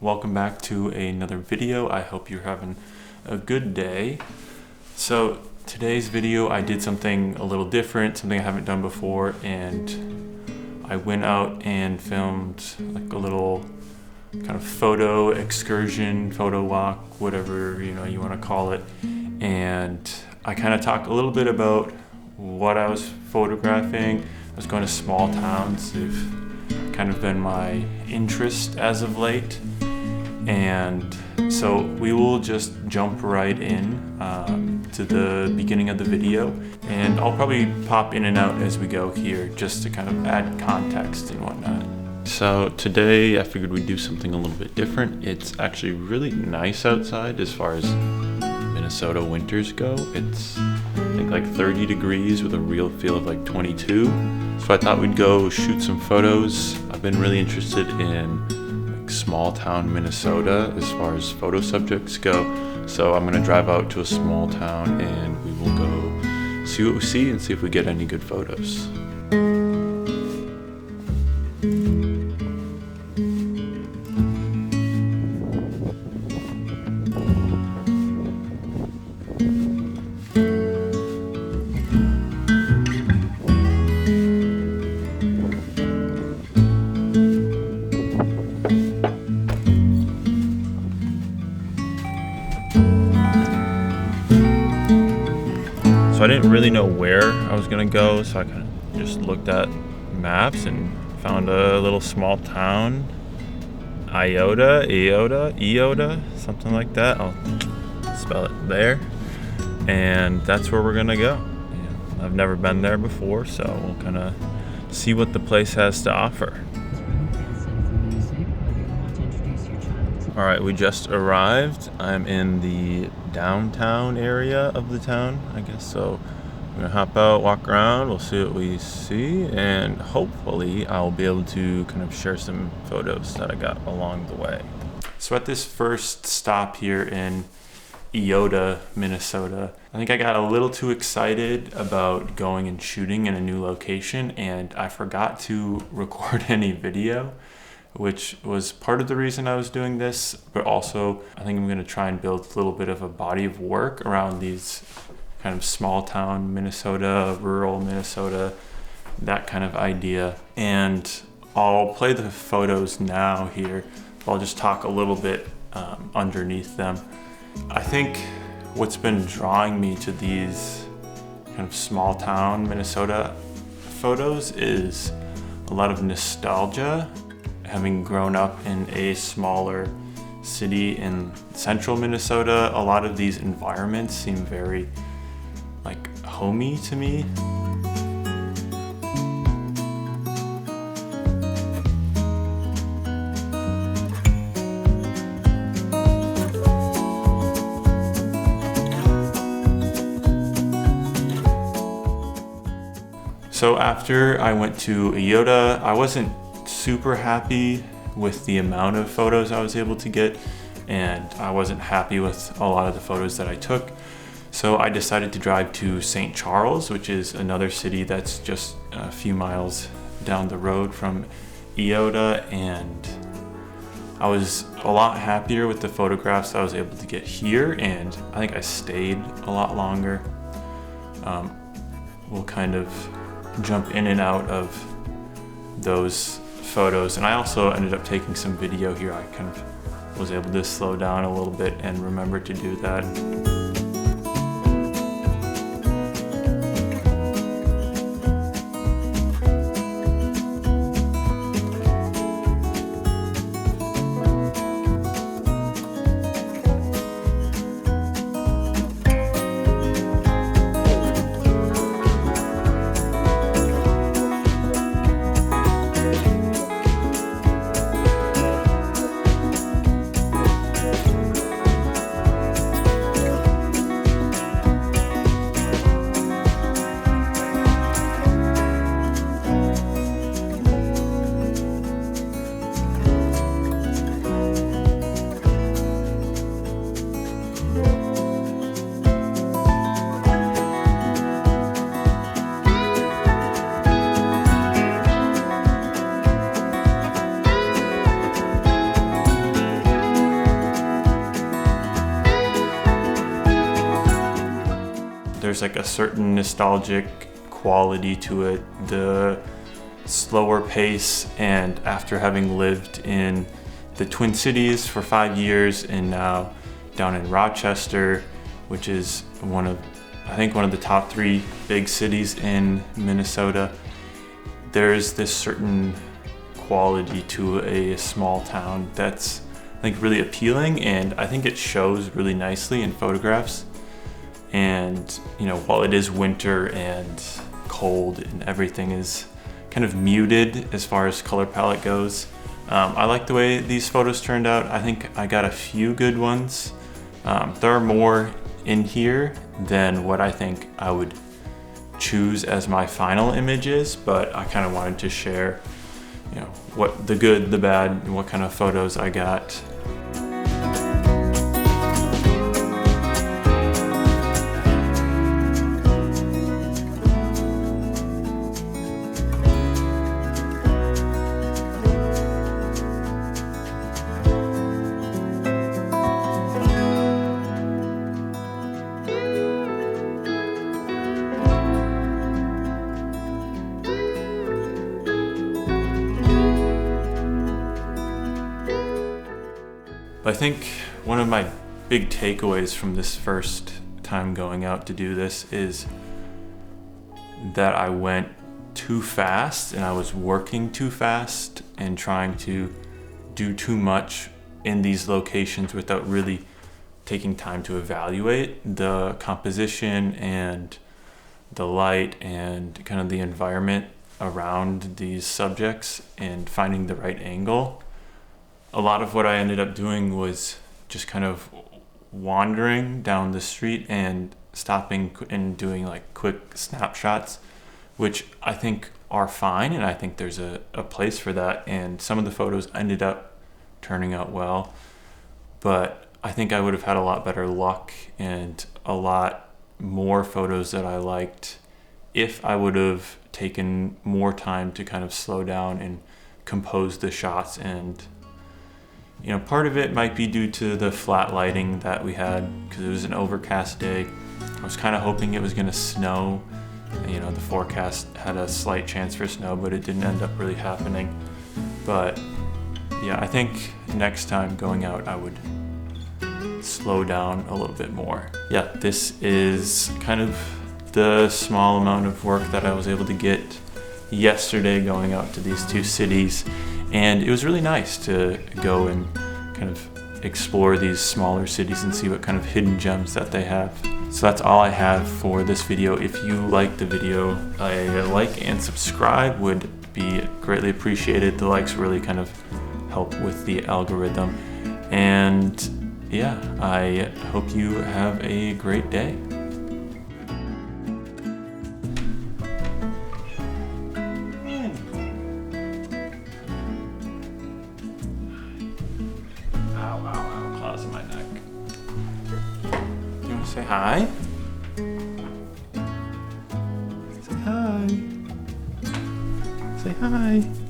welcome back to another video. I hope you're having a good day. So today's video I did something a little different, something I haven't done before, and I went out and filmed like a little kind of photo excursion, photo walk, whatever you want to call it. And I kind of talk a little bit about what I was photographing. I was going to small towns. They've kind of been my interest as of late. And so we will just jump right in to the beginning of the video. And I'll probably pop in and out as we go here just to kind of add context and whatnot. So today I figured we'd do something a little bit different. It's actually really nice outside as far as Minnesota winters go. It's I think like 30 degrees with a real feel of like 22. So I thought we'd go shoot some photos. I've been really interested in like small town Minnesota as far as photo subjects go. So I'm gonna drive out to a small town and we will go see what we see and see if we get any good photos. So I didn't really know where I was gonna go, so I kind of just looked at maps and found a little small town, Eota, something like that. I'll spell it there. And that's where we're gonna go. Yeah, I've never been there before, so we'll kind of see what the place has to offer. All right, we just arrived. I'm in the downtown area of the town, I guess. So I'm gonna hop out, walk around, we'll see what we see, and hopefully I'll be able to kind of share some photos that I got along the way. So at this first stop here in Eota, Minnesota, I think I got a little too excited about going and shooting in a new location, and I forgot to record any video, which was part of the reason I was doing this, but also I think I'm going to try and build a little bit of a body of work around these kind of small town Minnesota, rural Minnesota, that kind of idea. And I'll play the photos now here. I'll just talk a little bit underneath them. I think what's been drawing me to these kind of small town Minnesota photos is a lot of nostalgia. Having grown up in a smaller city in central Minnesota, a lot of these environments seem very like homey to me. So after I went to Eota, I wasn't super happy with the amount of photos I was able to get, and I wasn't happy with a lot of the photos that I took. So I decided to drive to St. Charles, which is another city that's just a few miles down the road from Eota, and I was a lot happier with the photographs I was able to get here, and I think I stayed a lot longer. We'll kind of jump in and out of those photos, and I also ended up taking some video here. I kind of was able to slow down a little bit and remember to do that. there's like a certain nostalgic quality to it, the slower pace, and after having lived in the Twin Cities for 5 years and now down in Rochester, which is I think one of the top 3 big cities in Minnesota, there's this certain quality to a small town that's, I think, really appealing, and I think it shows really nicely in photographs. And you know, while it is winter and cold and everything is kind of muted as far as color palette goes, I like the way these photos turned out. I think I got a few good ones. There are more in here than what I think I would choose as my final images, but I kind of wanted to share, you know, what the good, the bad, and what kind of photos I got. I think one of my big takeaways from this first time going out to do this is that I went too fast and I was working too fast and trying to do too much in these locations without really taking time to evaluate the composition and the light and kind of the environment around these subjects and finding the right angle. A lot of what I ended up doing was just kind of wandering down the street and stopping and doing like quick snapshots, which I think are fine, and I think there's a place for that, and some of the photos ended up turning out well, but I think I would have had a lot better luck and a lot more photos that I liked if I would have taken more time to kind of slow down and compose the shots. And you know, part of it might be due to the flat lighting that we had because it was an overcast day. I was kind of hoping it was going to snow. You know, the forecast had a slight chance for snow, but it didn't end up really happening. But yeah, I think next time going out, I would slow down a little bit more. Yeah, this is kind of the small amount of work that I was able to get yesterday going out to these 2 cities. And it was really nice to go and kind of explore these smaller cities and see what kind of hidden gems that they have. So that's all I have for this video. If you liked the video, a like and subscribe would be greatly appreciated. The likes really kind of help with the algorithm. And yeah, I hope you have a great day. Claws in my neck. You want to say hi? Say hi. Say hi.